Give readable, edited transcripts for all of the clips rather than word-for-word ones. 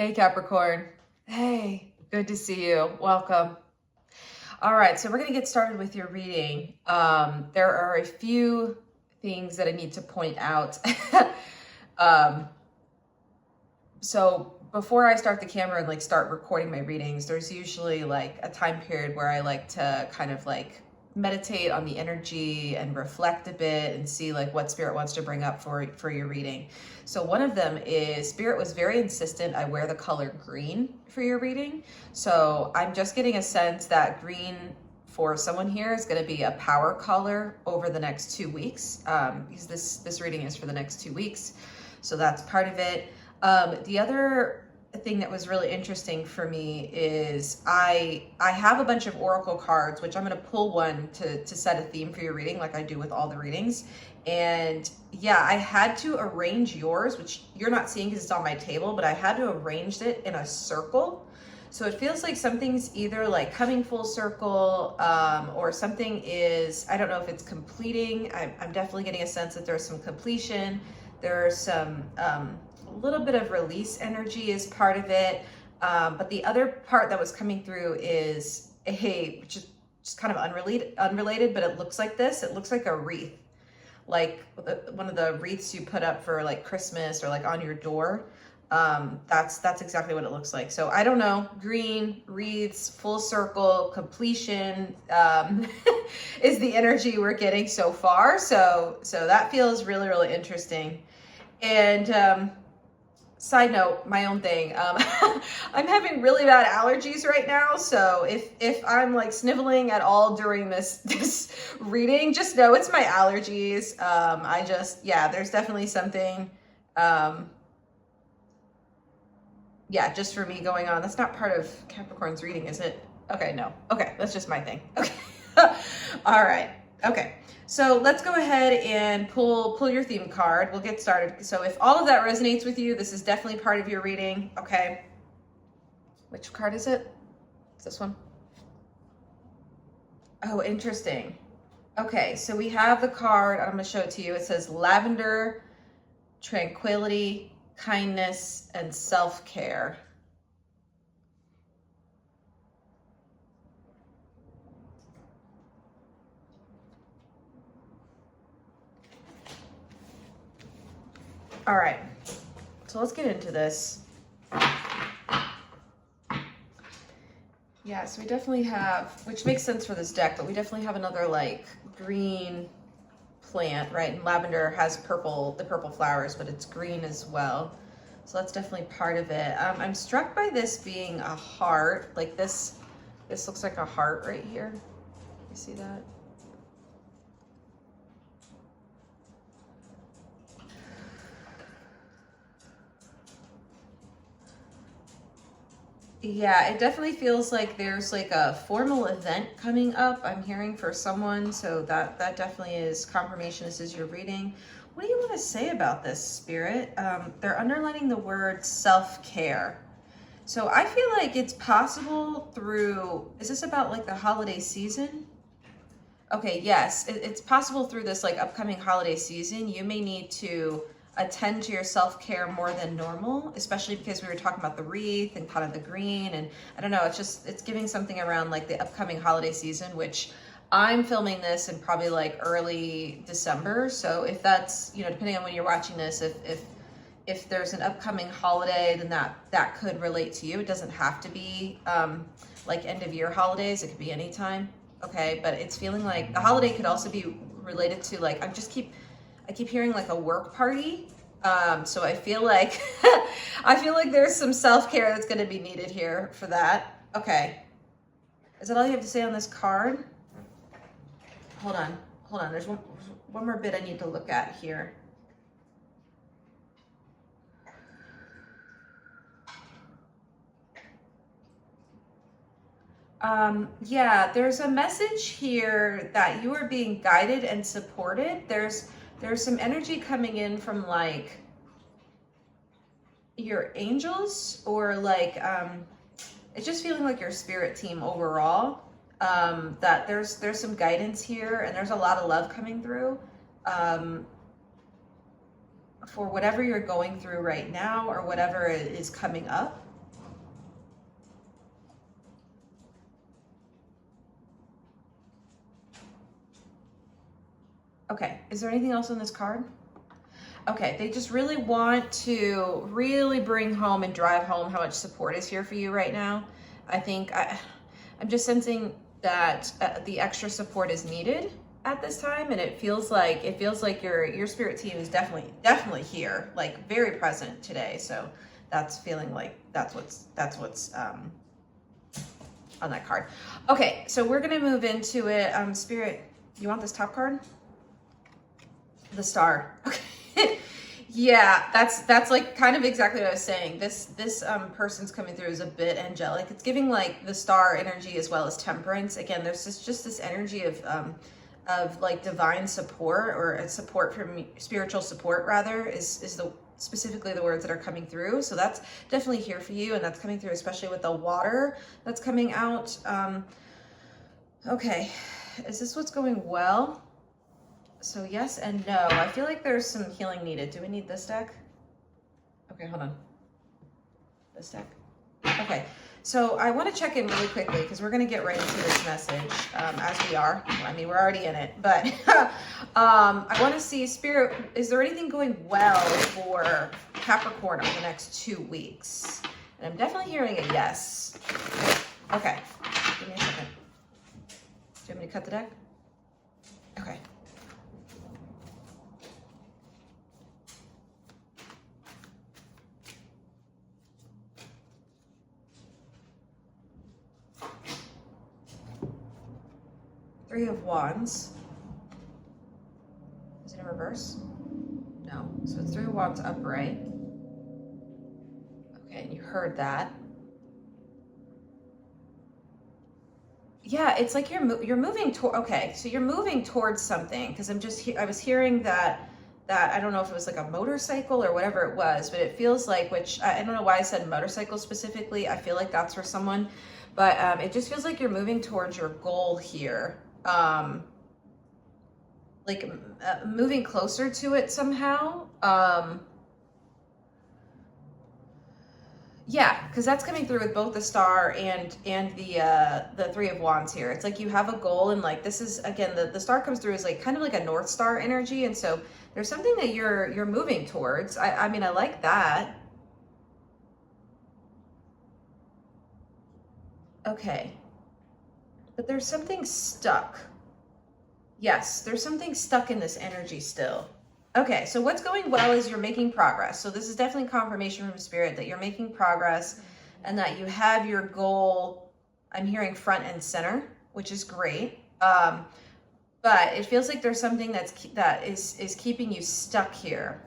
Hey Capricorn. Hey, good to see you. Welcome. All right, so we're going to get started with your reading. There are a few things that I need to point out. So before I start the camera and like start recording my readings, there's usually like a time period where I like to kind of like meditate on the energy and reflect a bit and see like what spirit wants to bring up for your reading. So one of them is spirit was very insistent I wear the color green for your reading. So I'm just getting a sense that green for someone here is going to be a power color over the next 2 weeks, because this reading is for the next 2 weeks. So that's part of it. The other thing that was really interesting for me is I have a bunch of oracle cards, which I'm going to pull one to set a theme for your reading like I do with all the readings. And yeah, I had to arrange yours, which you're not seeing because it's on my table, but I had to arrange it in a circle. So it feels like something's either like coming full circle, or something is, I don't know if it's completing. I'm definitely getting a sense that there's some completion. There's some, a little bit of release energy is part of it. But the other part that was coming through is which is just kind of unrelated, but it looks like this. It looks like a wreath, like one of the wreaths you put up for like Christmas or like on your door. That's exactly what it looks like. So I don't know, green, wreaths, full circle, completion, is the energy we're getting so far. So that feels really, really interesting. And, side note, my own thing, I'm having really bad allergies right now. So if I'm like sniveling at all during this reading, just know it's my allergies. There's definitely something, just for me going on. That's not part of Capricorn's reading, is it? Okay, no. Okay, that's just my thing. Okay. All right. Okay. So let's go ahead and pull your theme card. We'll get started. So if all of that resonates with you, this is definitely part of your reading. Okay. Which card is it? It's this one. Oh, interesting. Okay. So we have the card. I'm going to show it to you. It says lavender, tranquility, kindness, and self-care. All right, so let's get into this. Yeah, so we definitely have, which makes sense for this deck, but we definitely have another like green plant, right? And lavender has the purple flowers, but it's green as well. So that's definitely part of it. I'm struck by this being a heart, like this looks like a heart right here. You see that? Yeah, it definitely feels like there's like a formal event coming up, I'm hearing, for someone. So that definitely is confirmation this is your reading. What do you want to say about this, Spirit? They're underlining the word self-care. So I feel like it's possible through, is this about like the holiday season? Okay, yes, it's possible through this like upcoming holiday season. You may need to attend to your self-care more than normal, especially because we were talking about the wreath and kind of the green, and I don't know, it's giving something around like the upcoming holiday season, which I'm filming this in probably like early December. So if that's, depending on when you're watching this, if there's an upcoming holiday, then that could relate to you. It doesn't have to be like end of year holidays. It could be anytime. Okay, but it's feeling like the holiday could also be related to like, I keep hearing like a work party. So I feel like there's some self-care that's going to be needed here for that. Okay. Is that all you have to say on this card? Hold on. There's one more bit I need to look at here. Yeah, there's a message here that you are being guided and supported. There's some energy coming in from like your angels, or like it's just feeling like your spirit team overall, that there's some guidance here, and there's a lot of love coming through for whatever you're going through right now or whatever is coming up. Okay, is there anything else on this card? Okay, they just really want to really bring home and drive home how much support is here for you right now. I think I'm just sensing that the extra support is needed at this time, and it feels like your spirit team is definitely here, like very present today. So that's feeling like that's what's on that card. Okay, so we're gonna move into it. Spirit, you want this top card? The Star. Okay. Yeah, that's like kind of exactly what I was saying. This person's coming through is a bit angelic. It's giving like the Star energy as well as Temperance. Again, there's just this energy of like divine support, or a support from spiritual support rather, is specifically the words that are coming through. So that's definitely here for you, and that's coming through especially with the water that's coming out. Okay, is this what's going well? So yes and no. I feel like there's some healing needed. Do we need this deck? Okay, hold on. This deck. Okay, so I want to check in really quickly because we're going to get right into this message as we are. I mean, we're already in it, but I want to see, Spirit, is there anything going well for Capricorn over the next 2 weeks? And I'm definitely hearing a yes. Okay, give me a second. Do you want me to cut the deck? Okay. Three of Wands. Is it in reverse? No. So it's Three of Wands upright. Okay, and you heard that. Yeah, it's like you're moving toward. Okay, so you're moving towards something, because I was hearing that I don't know if it was like a motorcycle or whatever it was, but it feels like, which I don't know why I said motorcycle specifically. I feel like that's for someone, but it just feels like you're moving towards your goal here. Moving closer to it somehow. Yeah, because that's coming through with both the Star and the Three of Wands here. It's like you have a goal, and like this is, again, the Star comes through as like kind of like a North Star energy, and so there's something that you're moving towards. I mean, I like that. Okay, but there's something stuck. Yes, there's something stuck in this energy still. Okay, so what's going well is you're making progress. So this is definitely confirmation from Spirit that you're making progress and that you have your goal, I'm hearing front and center, which is great. But it feels like there's something that is keeping you stuck here.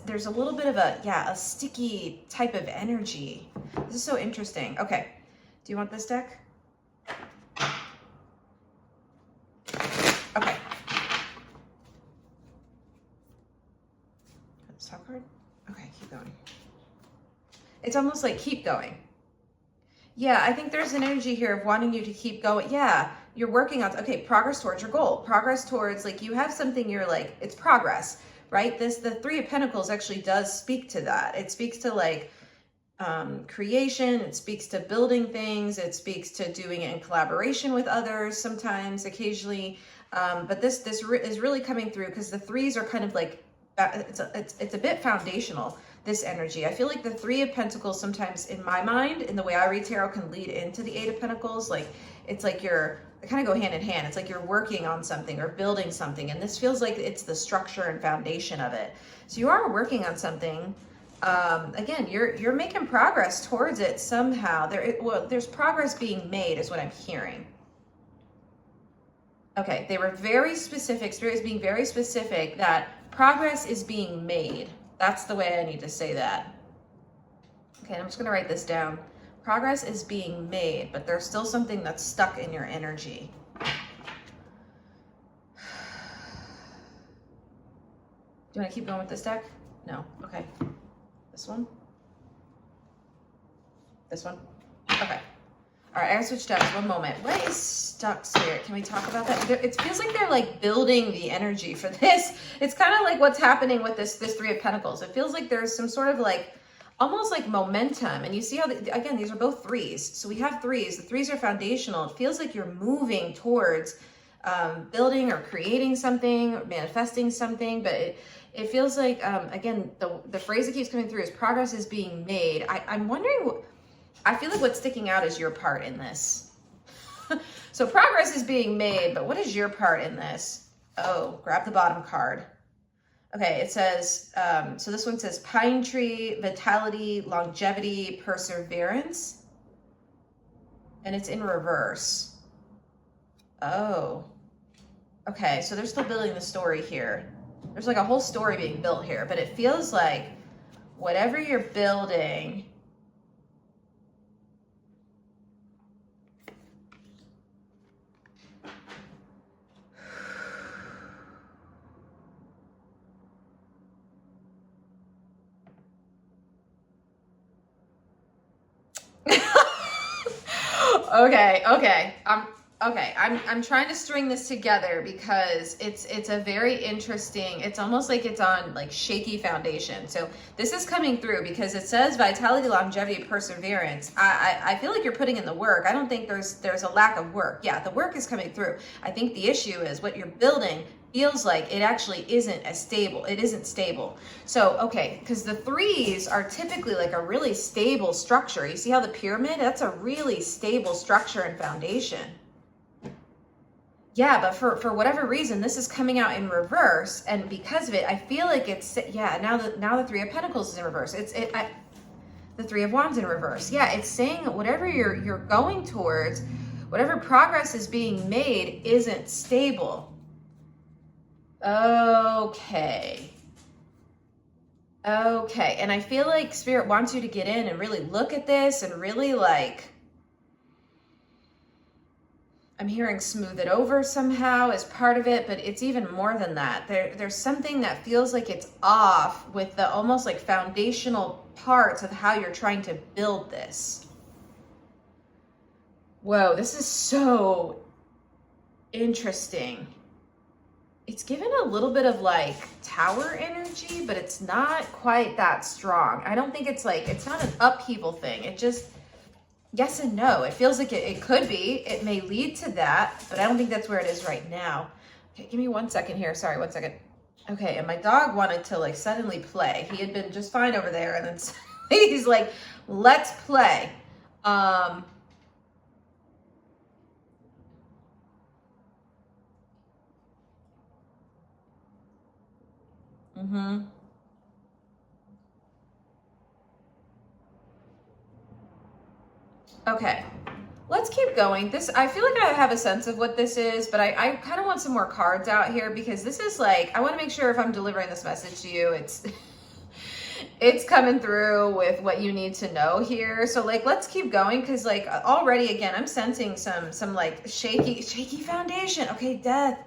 There's a little bit of a sticky type of energy. This is so interesting. Okay, do you want this deck? Okay. Top card? Okay, keep going. It's almost like keep going. Yeah, I think there's an energy here of wanting you to keep going. Yeah, you're working on, okay, progress towards your goal. Progress towards, like, you have something you're like, it's progress, right? The Three of Pentacles actually does speak to that. It speaks to like creation. It speaks to building things. It speaks to doing it in collaboration with others sometimes, occasionally. But this is really coming through because the threes are kind of like, it's a bit foundational, this energy. I feel like the Three of Pentacles sometimes, in my mind, in the way I read tarot, can lead into the Eight of Pentacles. Like, it's like they kind of go hand in hand. It's like you're working on something or building something, and this feels like it's the structure and foundation of it. So you are working on something. Again, you're making progress towards it somehow. There's progress being made is what I'm hearing. Okay, they were very specific. Spirit is being very specific that progress is being made. That's the way I need to say that. Okay, I'm just going to write this down. Progress is being made, but there's still something that's stuck in your energy. Do you want to keep going with this deck? No. Okay. This one? This one? Okay. All right, I gotta switch decks. One moment. What is stuck, Spirit? Can we talk about that? It feels like they're like building the energy for this. It's kind of like what's happening with this Three of Pentacles. It feels like there's some sort of like, almost like momentum. And you see how, again, these are both threes. So we have threes. The threes are foundational. It feels like you're moving towards building or creating something, or manifesting something, but it feels like, again, the phrase that keeps coming through is progress is being made. I'm wondering, I feel like what's sticking out is your part in this. So progress is being made, but what is your part in this? Oh, grab the bottom card. Okay, it says, so this one says pine tree, vitality, longevity, perseverance. And it's in reverse. Oh. Okay, so they're still building the story here. There's like a whole story being built here, but it feels like whatever you're building, I'm trying to string this together because it's a very interesting, it's almost like it's on like shaky foundation. So this is coming through because it says vitality, longevity, perseverance. I feel like you're putting in the work. I don't think there's a lack of work. Yeah, the work is coming through. I think the issue is what you're building feels like it actually isn't as stable. It isn't stable. So, okay, because the threes are typically like a really stable structure. You see how the pyramid, that's a really stable structure and foundation. Yeah, but for whatever reason, this is coming out in reverse. And because of it, I feel like it's, yeah, now the Three of Pentacles is in reverse. The Three of Wands in reverse. Yeah, it's saying that whatever you're going towards, whatever progress is being made isn't stable. Okay. Okay. And I feel like Spirit wants you to get in and really look at this and really like, I'm hearing smooth it over somehow as part of it, but it's even more than that. There's something that feels like it's off with the almost like foundational parts of how you're trying to build this. Whoa, this is so interesting. It's given a little bit of like tower energy, but it's not quite that strong. I don't think it's like, it's not an upheaval thing. It just, yes and no. It feels like it could be. It may lead to that, but I don't think that's where it is right now. Okay, give me 1 second here. Sorry, 1 second. Okay, and my dog wanted to like suddenly play. He had been just fine over there, and then he's like, let's play. Okay, let's keep going. This, I feel like I have a sense of what this is, but I kind of want some more cards out here because this is like, I want to make sure if I'm delivering this message to you, it's coming through with what you need to know here. So like, let's keep going because like already, again, I'm sensing some like shaky foundation. Okay, death.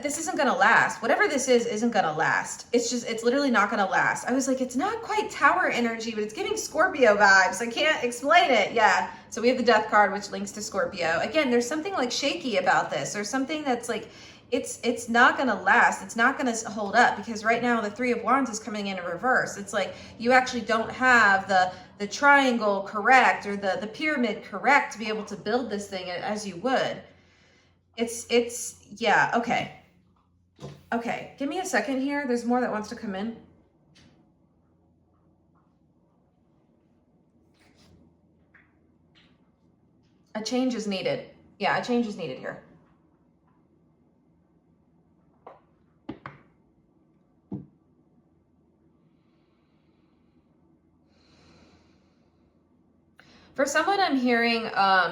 This isn't going to last. Whatever this is isn't going to last. It's literally not going to last. I was like, it's not quite tower energy, but it's giving Scorpio vibes. I can't explain it. Yeah. So we have the death card, which links to Scorpio. Again, there's something like shaky about this. There's something that's like, it's not going to last. It's not going to hold up because right now the Three of Wands is coming in reverse. It's like you actually don't have the triangle correct or the pyramid correct to be able to build this thing as you would. Yeah, okay. Okay, give me a second here. There's more that wants to come in. A change is needed. Yeah, a change is needed here. For someone I'm hearing,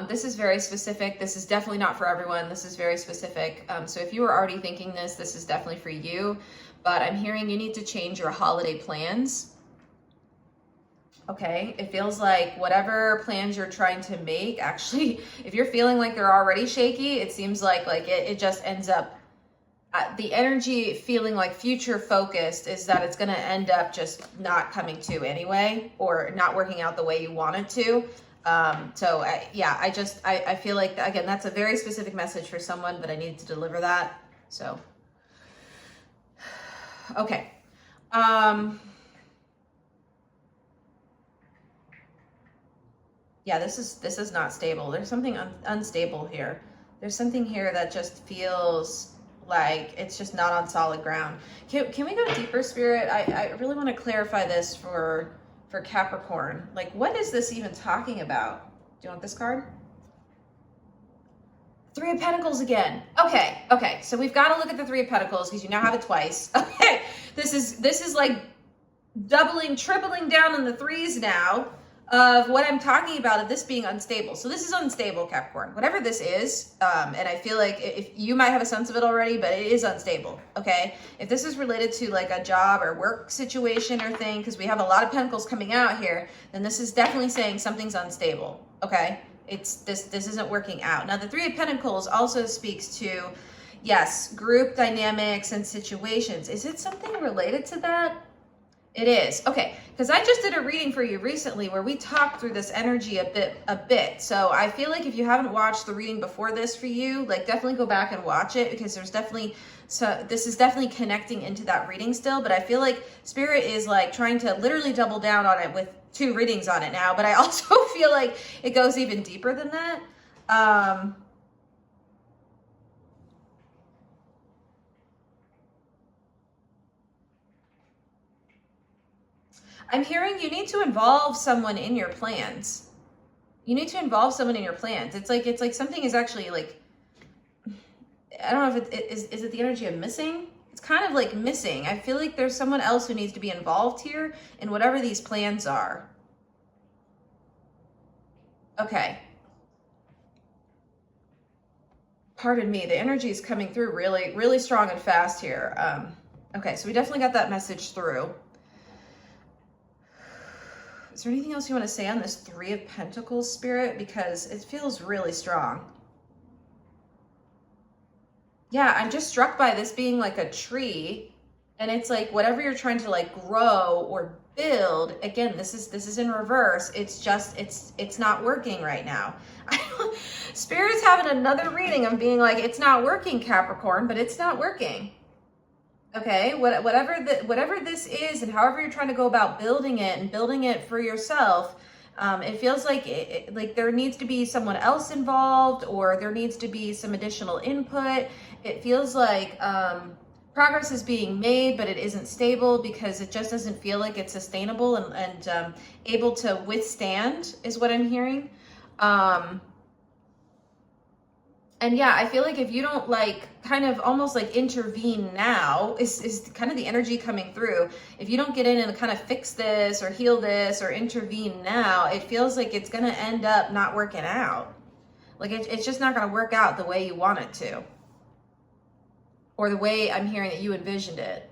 this is very specific. This is definitely not for everyone. This is very specific. So if you were already thinking this is definitely for you. But I'm hearing you need to change your holiday plans. Okay, it feels like whatever plans you're trying to make, actually, if you're feeling like they're already shaky, it seems like it just ends up, the energy feeling like future focused is that it's going to end up just not coming to anyway, or not working out the way you want it to. Yeah, I feel like, again, that's a very specific message for someone, but I needed to deliver that. So, okay. Yeah, this is not stable. There's something unstable here. There's something here that just feels like it's just not on solid ground. Can we go deeper, Spirit? I really want to clarify this for Capricorn. Like, what is this even talking about? Do you want this card? Three of Pentacles again. Okay. So we've got to look at the Three of Pentacles because you now have it twice. Okay. This is like doubling, tripling down on the threes now of what I'm talking about of this being unstable. So this is unstable, Capricorn. Whatever this is, and I feel like if you might have a sense of it already, but it is unstable, okay? If this is related to like a job or work situation or thing, because we have a lot of Pentacles coming out here, then this is definitely saying something's unstable, okay? This isn't working out. Now, the Three of Pentacles also speaks to, yes, group dynamics and situations. Is it something related to that? It is. Okay, because I just did a reading for you recently where we talked through this energy a bit. So I feel like if you haven't watched the reading before this for you, like definitely go back and watch it because there's definitely, so this is definitely connecting into that reading still, but I feel like Spirit is like trying to literally double down on it with 2 readings on it now, but I also feel like it goes even deeper than that. I'm hearing you need to involve someone in your plans. You need to involve someone in your plans. It's like something is actually like, I don't know if is it the energy of missing? It's kind of like missing. I feel like there's someone else who needs to be involved here in whatever these plans are. Okay. Pardon me, the energy is coming through really, really strong and fast here. Okay, so we definitely got that message through. Is there anything else you want to say on this Three of Pentacles, Spirit? Because it feels really strong. Yeah, I'm just struck by this being like a tree, and it's like whatever you're trying to like grow or build, again, this is in reverse. It's just, it's not working right now. Spirit's having another reading of being like, it's not working, Capricorn, but it's not working. Okay, whatever this is and however you're trying to go about building it and building it for yourself, it feels like like there needs to be someone else involved or there needs to be some additional input. It feels like progress is being made, but it isn't stable because it just doesn't feel like it's sustainable and able to withstand is what I'm hearing. And yeah, I feel like if you don't like kind of almost like intervene now is kind of the energy coming through. If you don't get in and kind of fix this or heal this or intervene now, it feels like it's going to end up not working out. Like it's just not going to work out the way you want it to. Or the way I'm hearing that you envisioned it.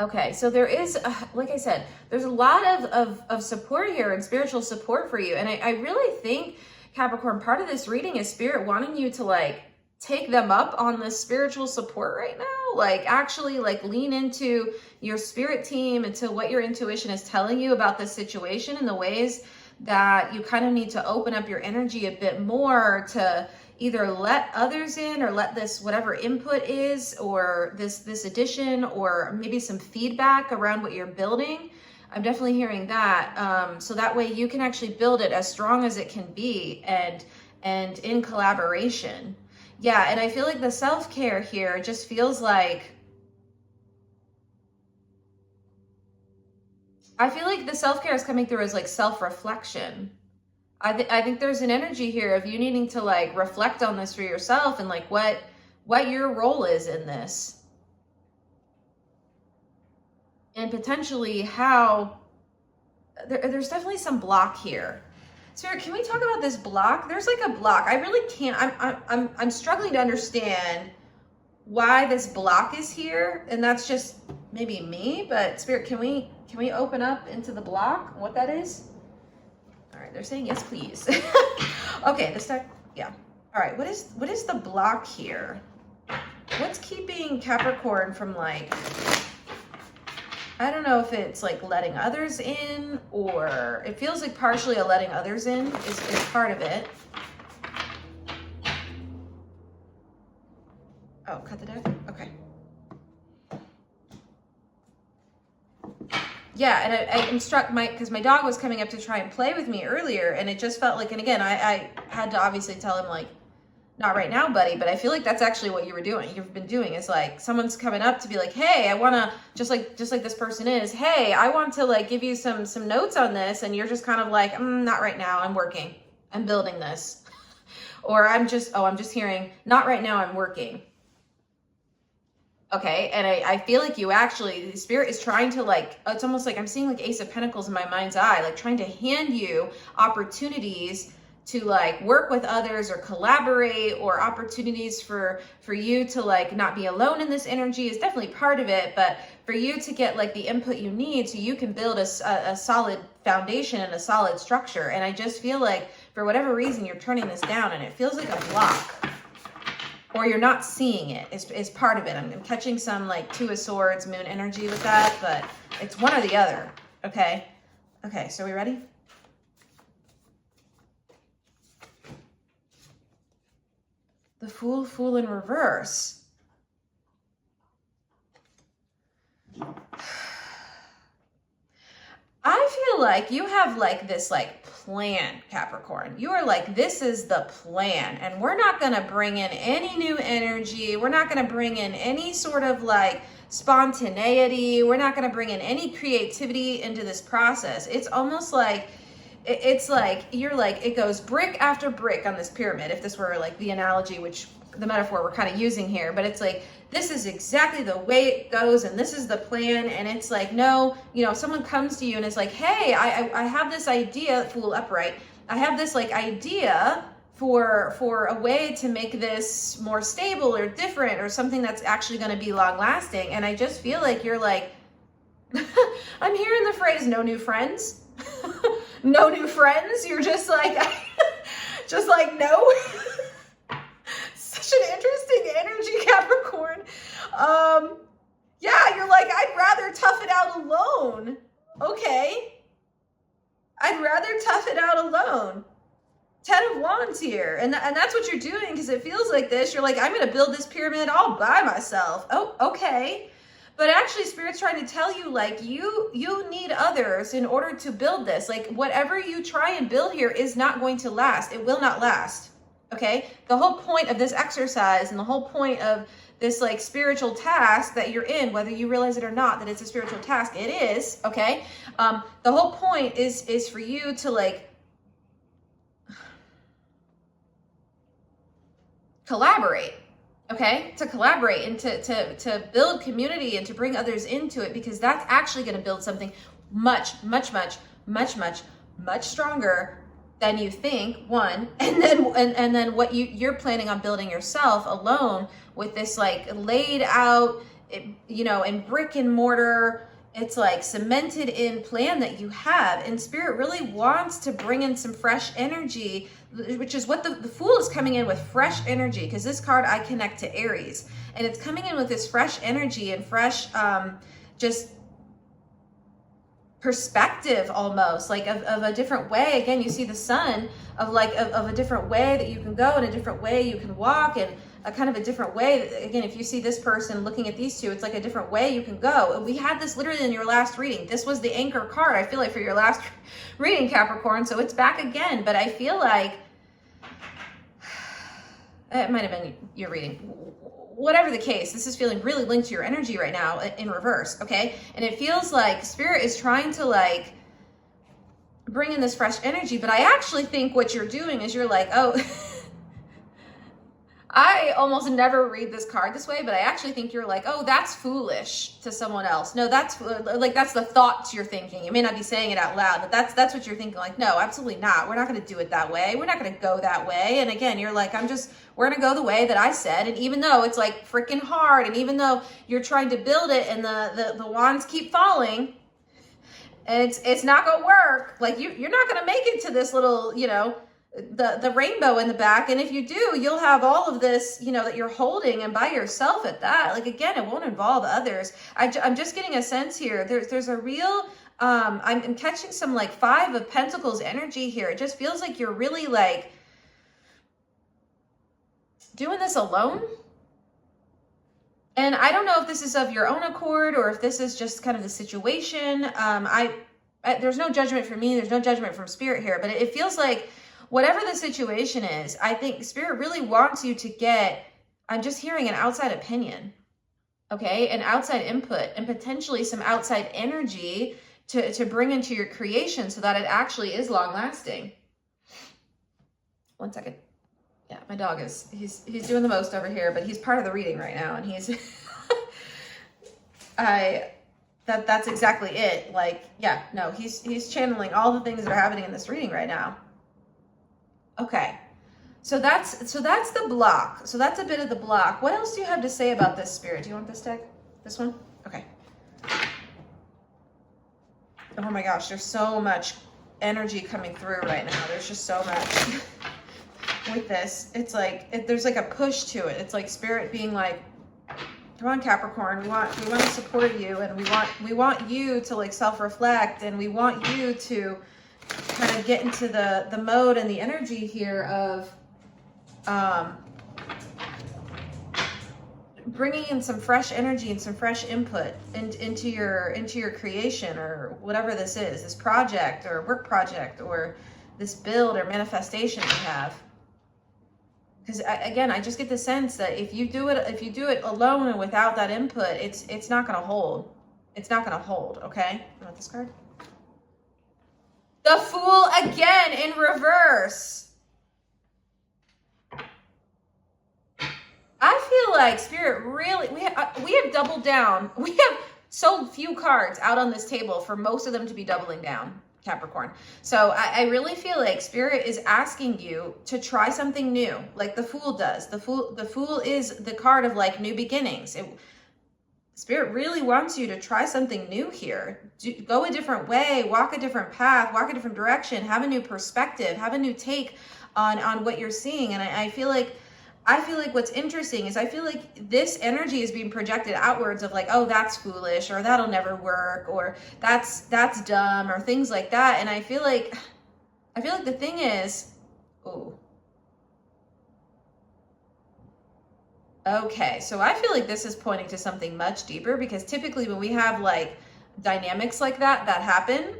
Okay, so there is, like I said, there's a lot of support here and spiritual support for you. And I really think, Capricorn, part of this reading is Spirit wanting you to like take them up on this spiritual support right now. Like actually like lean into your spirit team, into what your intuition is telling you about this situation and the ways that you kind of need to open up your energy a bit more to either let others in or let this whatever input is or this addition or maybe some feedback around what you're building. I'm definitely hearing that. So that way you can actually build it as strong as it can be and in collaboration. Yeah, and I feel like the self-care here just feels like, I feel like the self-care is coming through as like self-reflection. I think there's an energy here of you needing to like reflect on this for yourself and like what your role is in this. And potentially how there's definitely some block here. Spirit, can we talk about this block? There's like a block. I really can't. I'm struggling to understand why this block is here, and that's just maybe me. But Spirit, can we open up into the block? What that is? All right, they're saying yes, please. Okay, this time, yeah. All right, what is the block here? What's keeping Capricorn from like? I don't know if it's like letting others in or it feels like partially a letting others in is part of it. Oh, cut the deck? Okay. Yeah, and I instruct because my dog was coming up to try and play with me earlier, and it just felt like, and again, I had to obviously tell him like, not right now, buddy, but I feel like that's actually what you've been doing is like, someone's coming up to be like, hey, I want to, just like this person is, hey, I want to like give you some notes on this. And you're just kind of like, not right now. I'm working, I'm building this. Or I'm just hearing, not right now, I'm working. Okay. And I feel like you actually, the spirit is trying to like, it's almost like I'm seeing like Ace of Pentacles in my mind's eye, like trying to hand you opportunities to like work with others or collaborate, or opportunities for you to like not be alone in this energy is definitely part of it, but for you to get like the input you need so you can build a solid foundation and a solid structure. And I just feel like for whatever reason you're turning this down, and it feels like a block, or you're not seeing it is part of it. I'm catching some like Two of Swords, Moon energy with that, but it's one or the other. Okay, so are we ready? The Fool in reverse. I feel like you have like this like plan, Capricorn. You are like, this is the plan, and we're not going to bring in any new energy. We're not going to bring in any sort of like spontaneity. We're not going to bring in any creativity into this process. It's almost like, it's like you're like, it goes brick after brick on this pyramid, if this were like the analogy, which the metaphor we're kind of using here, but it's like, this is exactly the way it goes, and this is the plan. And it's like, no, someone comes to you and is like, hey, I have this idea, Fool upright, I have this like idea for a way to make this more stable or different, or something that's actually going to be long lasting. And I just feel like you're like, I'm hearing the phrase, no new friends. No new friends. You're just like, no. Such an interesting energy, Capricorn. Yeah, you're like, I'd rather tough it out alone. Okay. I'd rather tough it out alone. 10 of Wands here. And that's what you're doing, because it feels like this. You're like, I'm going to build this pyramid all by myself. Oh, okay. But actually, Spirit's trying to tell you, like, you need others in order to build this. Like, whatever you try and build here is not going to last. It will not last. Okay? The whole point of this exercise and the whole point of this, like, spiritual task that you're in, whether you realize it or not, that it's a spiritual task, it is, okay? The whole point is for you to, like, collaborate. Okay, to collaborate and to build community and to bring others into it, because that's actually going to build something much stronger than you think. One, and then what you're planning on building yourself alone with this like laid out, in brick and mortar. It's like cemented in plan that you have, and Spirit really wants to bring in some fresh energy, which is what the Fool is coming in with, fresh energy, because this card I connect to Aries, and it's coming in with this fresh energy and fresh just perspective, almost like of a different way. Again, you see the sun of a different way that you can go, and a different way you can walk, and a kind of a different way. Again, if you see this person looking at these two, it's like a different way you can go. And we had this literally in your last reading. This was the anchor card, I feel like, for your last reading, Capricorn. So it's back again, but I feel like it might have been your reading. Whatever the case, this is feeling really linked to your energy right now in reverse, okay? And it feels like Spirit is trying to like bring in this fresh energy, but I actually think what you're doing is you're like, oh, I almost never read this card this way, but I actually think you're like, oh, that's foolish to someone else. No, that's the thoughts you're thinking. You may not be saying it out loud, but that's what you're thinking. Like, no, absolutely not. We're not going to do it that way. We're not going to go that way. And again, you're like, we're going to go the way that I said. And even though it's like freaking hard, and even though you're trying to build it and the wands keep falling, and it's not going to work, like you're not going to make it to this little, the rainbow in the back. And if you do, you'll have all of this, that you're holding, and by yourself at that. Like, again, it won't involve others. I'm just getting a sense here. There's a real, I'm catching some like 5 of Pentacles energy here. It just feels like you're really like doing this alone. And I don't know if this is of your own accord or if this is just kind of the situation. There's no judgment from me. There's no judgment from Spirit here, but it feels like whatever the situation is, I think Spirit really wants you to get, I'm just hearing an outside opinion, okay? An outside input and potentially some outside energy to bring into your creation so that it actually is long lasting. One second. Yeah, my dog he's doing the most over here, but he's part of the reading right now, and he's that's exactly it. Like, yeah, no, he's channeling all the things that are happening in this reading right now. Okay. So that's the block. So that's a bit of the block. What else do you have to say about this, Spirit? Do you want this deck? This one? Okay. Oh my gosh, there's so much energy coming through right now. There's just so much. With this, it's like there's like a push to it. It's like Spirit being like, come on, Capricorn, we want to support you, and we want you to like self-reflect, and we want you to kind of get into the mode and the energy here of bringing in some fresh energy and some fresh input into your creation, or whatever this is, this project or work project or this build or manifestation you have. Because again, I just get the sense that if you do it alone and without that input, it's not going to hold. It's not going to hold. Okay. You want this card? The Fool again in reverse. I feel like Spirit really, we have doubled down. We have so few cards out on this table for most of them to be doubling down, Capricorn. So I really feel like Spirit is asking you to try something new, like the Fool does. The Fool is the card of like new beginnings. Spirit really wants you to try something new here. Go a different way, walk a different path, walk a different direction, have a new perspective, have a new take on what you're seeing. And I feel like what's interesting is I feel like this energy is being projected outwards of like, oh, that's foolish, or that'll never work, or that's dumb, or things like that. And I feel like the thing is, ooh. Okay, so I feel like this is pointing to something much deeper, because typically when we have like dynamics like that happen,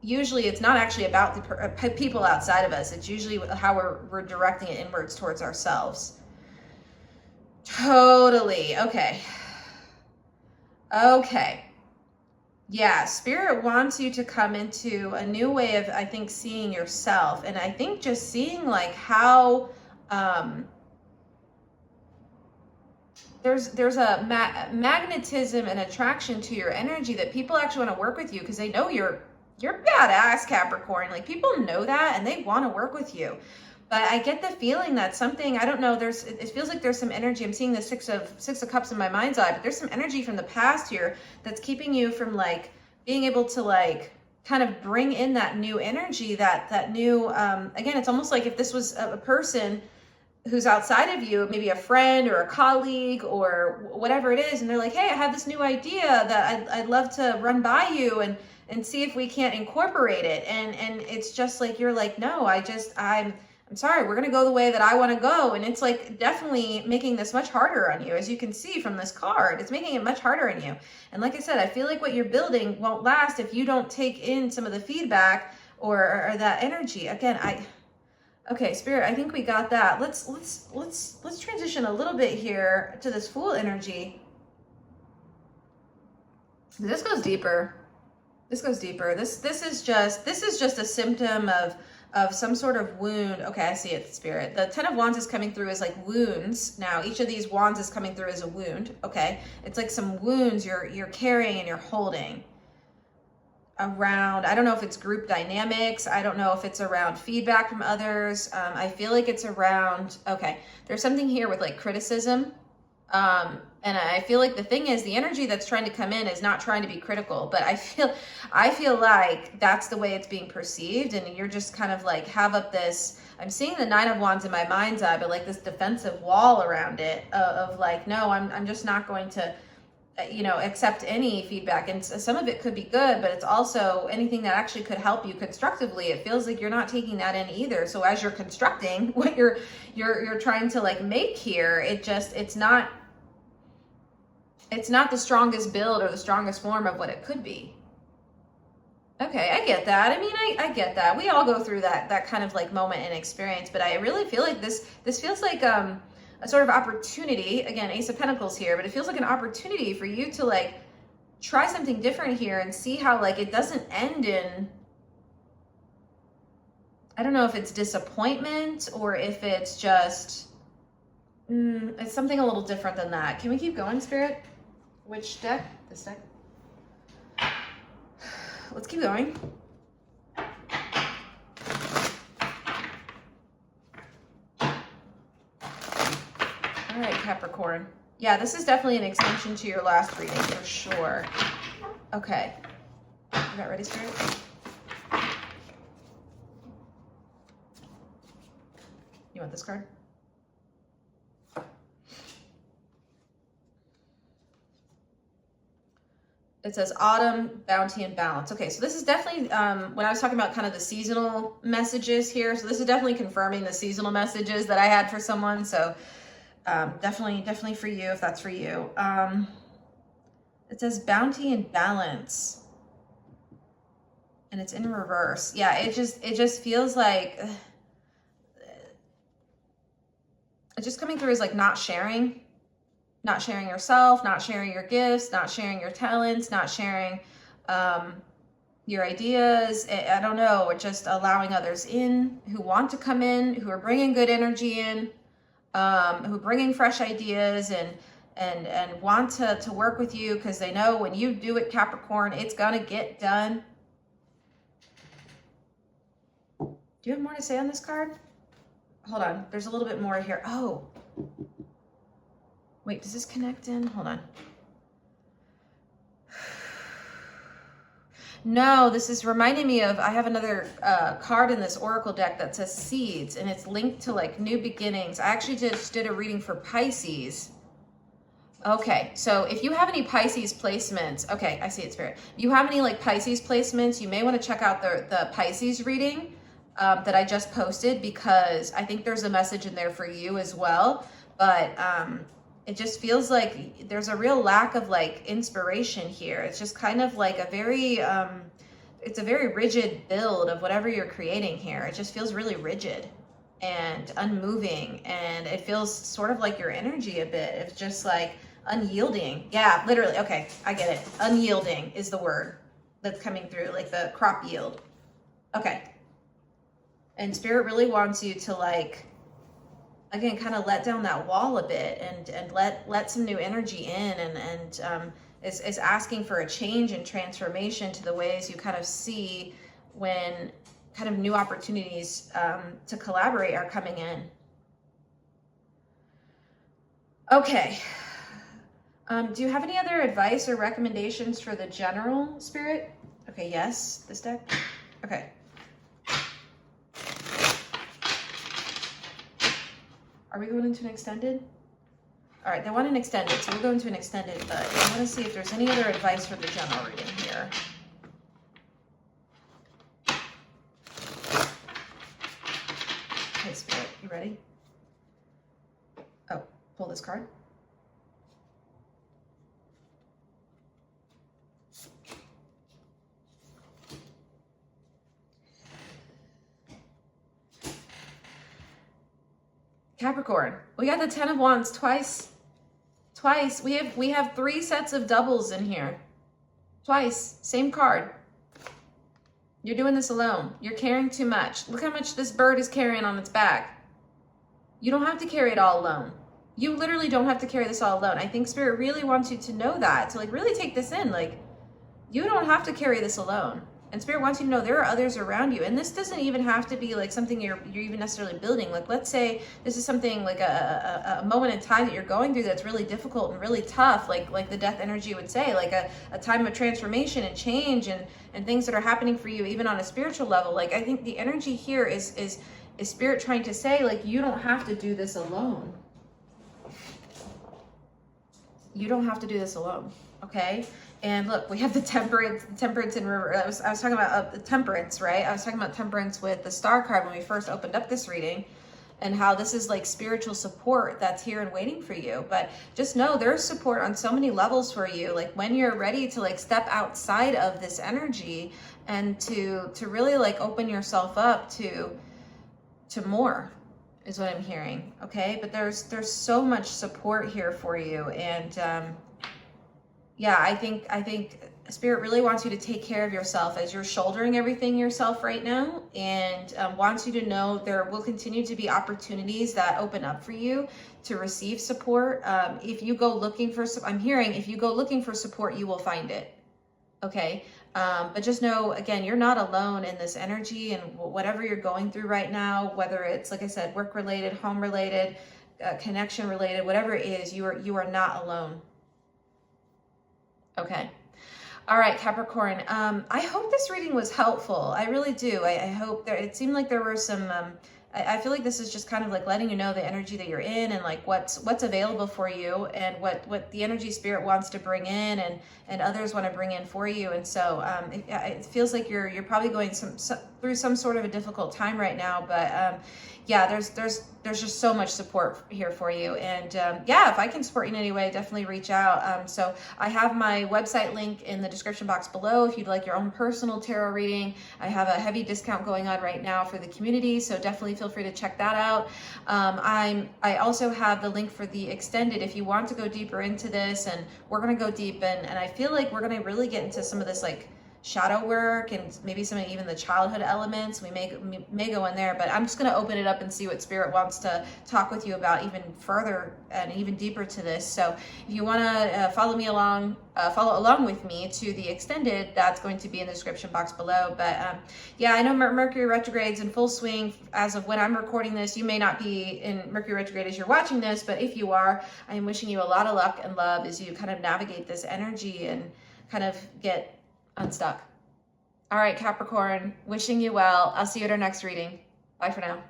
usually it's not actually about the people outside of us. It's usually how we're directing it inwards towards ourselves. Totally. Okay. Yeah, Spirit wants you to come into a new way of, I think, seeing yourself. And I think just seeing like how there's a magnetism and attraction to your energy, that people actually want to work with you because they know you're badass, Capricorn. Like, people know that and they want to work with you. But I get the feeling that something, I don't know, it feels like there's some energy. I'm seeing the Six of Cups in my mind's eye, but there's some energy from the past here that's keeping you from like being able to like kind of bring in that new energy, that new, again, it's almost like if this was a person who's outside of you, maybe a friend or a colleague or whatever it is, and they're like, hey, I have this new idea that I'd love to run by you and see if we can't incorporate it. And it's just like, you're like, no, I'm sorry, we're going to go the way that I want to go. And it's like definitely making this much harder on you. As you can see from this card, it's making it much harder on you. And like I said, I feel like what you're building won't last if you don't take in some of the feedback or that energy. Again, okay, Spirit, I think we got that. Let's transition a little bit here to this Fool energy. This goes deeper. This goes deeper. This is just a symptom of some sort of wound. Okay, I see it, Spirit. The Ten of Wands is coming through as like wounds. Now, each of these wands is coming through as a wound. Okay, it's like some wounds you're carrying and you're holding around. I don't know if it's group dynamics. I don't know if it's around feedback from others. I feel like it's around, okay, there's something here with like criticism. And I feel like the thing is, the energy that's trying to come in is not trying to be critical, but I feel like that's the way it's being perceived. And you're just kind of like have up this, I'm seeing the Nine of Wands in my mind's eye, but like this defensive wall around it of like, no, I'm just not going to, accept any feedback. And some of it could be good, but it's also anything that actually could help you constructively. It feels like you're not taking that in either. So as you're constructing what you're trying to like make here, it's not It's not the strongest build or the strongest form of what it could be. Okay, I get that. I mean, I get that. We all go through that kind of like moment and experience, but I really feel like this feels like a sort of opportunity. Again, Ace of Pentacles here, but it feels like an opportunity for you to like try something different here and see how like it doesn't end in, I don't know if it's disappointment or if it's just, it's something a little different than that. Can we keep going, Spirit? Which deck? This deck? Let's keep going. All right, Capricorn. Yeah, this is definitely an extension to your last reading for sure. Okay. You got ready, Spirit? You want this card? It says autumn, bounty, and balance. Okay, so this is definitely, when I was talking about kind of the seasonal messages here, so this is definitely confirming the seasonal messages that I had for someone. So definitely for you, if that's for you. It says bounty and balance. And it's in reverse. Yeah, it just feels like, it's just coming through as like not sharing yourself, not sharing your gifts, not sharing your talents, not sharing your ideas. I don't know, or just allowing others in who want to come in, who are bringing good energy in, who are bringing fresh ideas and want to work with you because they know when you do it, Capricorn, it's gonna get done. Do you have more to say on this card? Hold on, there's a little bit more here. Oh. Wait, does this connect in? Hold on. No, this is reminding me of, I have another card in this Oracle deck that says seeds, and it's linked to like new beginnings. I actually just did a reading for Pisces. Okay, so if you have any Pisces placements, okay, I see it, Spirit. If you have any like Pisces placements, you may want to check out the Pisces reading that I just posted, because I think there's a message in there for you as well. But it just feels like there's a real lack of like inspiration here. It's just kind of like a very, it's a very rigid build of whatever you're creating here. It just feels really rigid and unmoving, and it feels sort of like your energy a bit. It's just like unyielding. Yeah, literally. Okay, I get it. Unyielding is the word that's coming through, like the crop yield. Okay. And Spirit really wants you to like, again, kind of let down that wall a bit and let some new energy in, and is asking for a change and transformation to the ways you kind of see when kind of new opportunities to collaborate are coming in. Okay. Do you have any other advice or recommendations for the general, Spirit? Okay, yes, this deck. Okay. Are we going into an extended? All right, they want an extended, so we'll go into an extended, but I want to see if there's any other advice for the general reading here. Okay, Spirit, you ready? Oh, pull this card. Capricorn, we got the 10 of Wands twice. We have 3 sets of doubles in here. Twice, same card. You're doing this alone. You're carrying too much. Look how much this bird is carrying on its back. You don't have to carry it all alone. You literally don't have to carry this all alone. I think Spirit really wants you to know that, to like really take this in. Like, you don't have to carry this alone. And Spirit wants you to know there are others around you. And this doesn't even have to be like something you're even necessarily building. Like, let's say this is something like a moment in time that you're going through that's really difficult and really tough, like the death energy would say, like a time of transformation and change and things that are happening for you even on a spiritual level. Like, I think the energy here is Spirit trying to say, like, you don't have to do this alone. You don't have to do this alone, okay? And look, we have the temperance in river. I was talking about the temperance, right? I was talking about temperance with the star card when we first opened up this reading. and how this is like spiritual support that's here and waiting for you. But just know there's support on so many levels for you. Like when you're ready to like step outside of this energy and to really like open yourself up to more is what I'm hearing. Okay, but there's so much support here for you. And yeah, I think Spirit really wants you to take care of yourself as you're shouldering everything yourself right now, and wants you to know there will continue to be opportunities that open up for you to receive support. If you go looking for, I'm hearing, if you go looking for support, you will find it. Okay. But just know, again, you're not alone in this energy, and whatever you're going through right now, whether it's, like I said, work related, home related, connection related, whatever it is, you are not alone. Okay. All right, Capricorn. I hope this reading was helpful. I really do. I hope it seemed like there were some, I feel like this is just kind of like letting you know the energy that you're in, and like what's available for you, and what the energy Spirit wants to bring in, and others want to bring in for you. And so it feels like you're probably going through some sort of a difficult time right now, but yeah, there's just so much support here for you. And yeah, if I can support you in any way, definitely reach out. So I have my website link in the description box below if you'd like your own personal tarot reading. I have a heavy discount going on right now for the community, so definitely feel free to check that out. I also have the link for the extended if you want to go deeper into this, and we're going to go deep in, and I feel like we're going to really get into some of this like shadow work and maybe some of even the childhood elements. We may go in there, but I'm just going to open it up and see what Spirit wants to talk with you about even further and even deeper to this. So if you want to follow along with me to the extended, that's going to be in the description box below. But yeah, I know Mercury retrograde's in full swing as of when I'm recording this. You may not be in Mercury retrograde as you're watching this, but if you are, I am wishing you a lot of luck and love as you kind of navigate this energy and kind of get unstuck. All right, Capricorn, wishing you well. I'll see you at our next reading. Bye for now.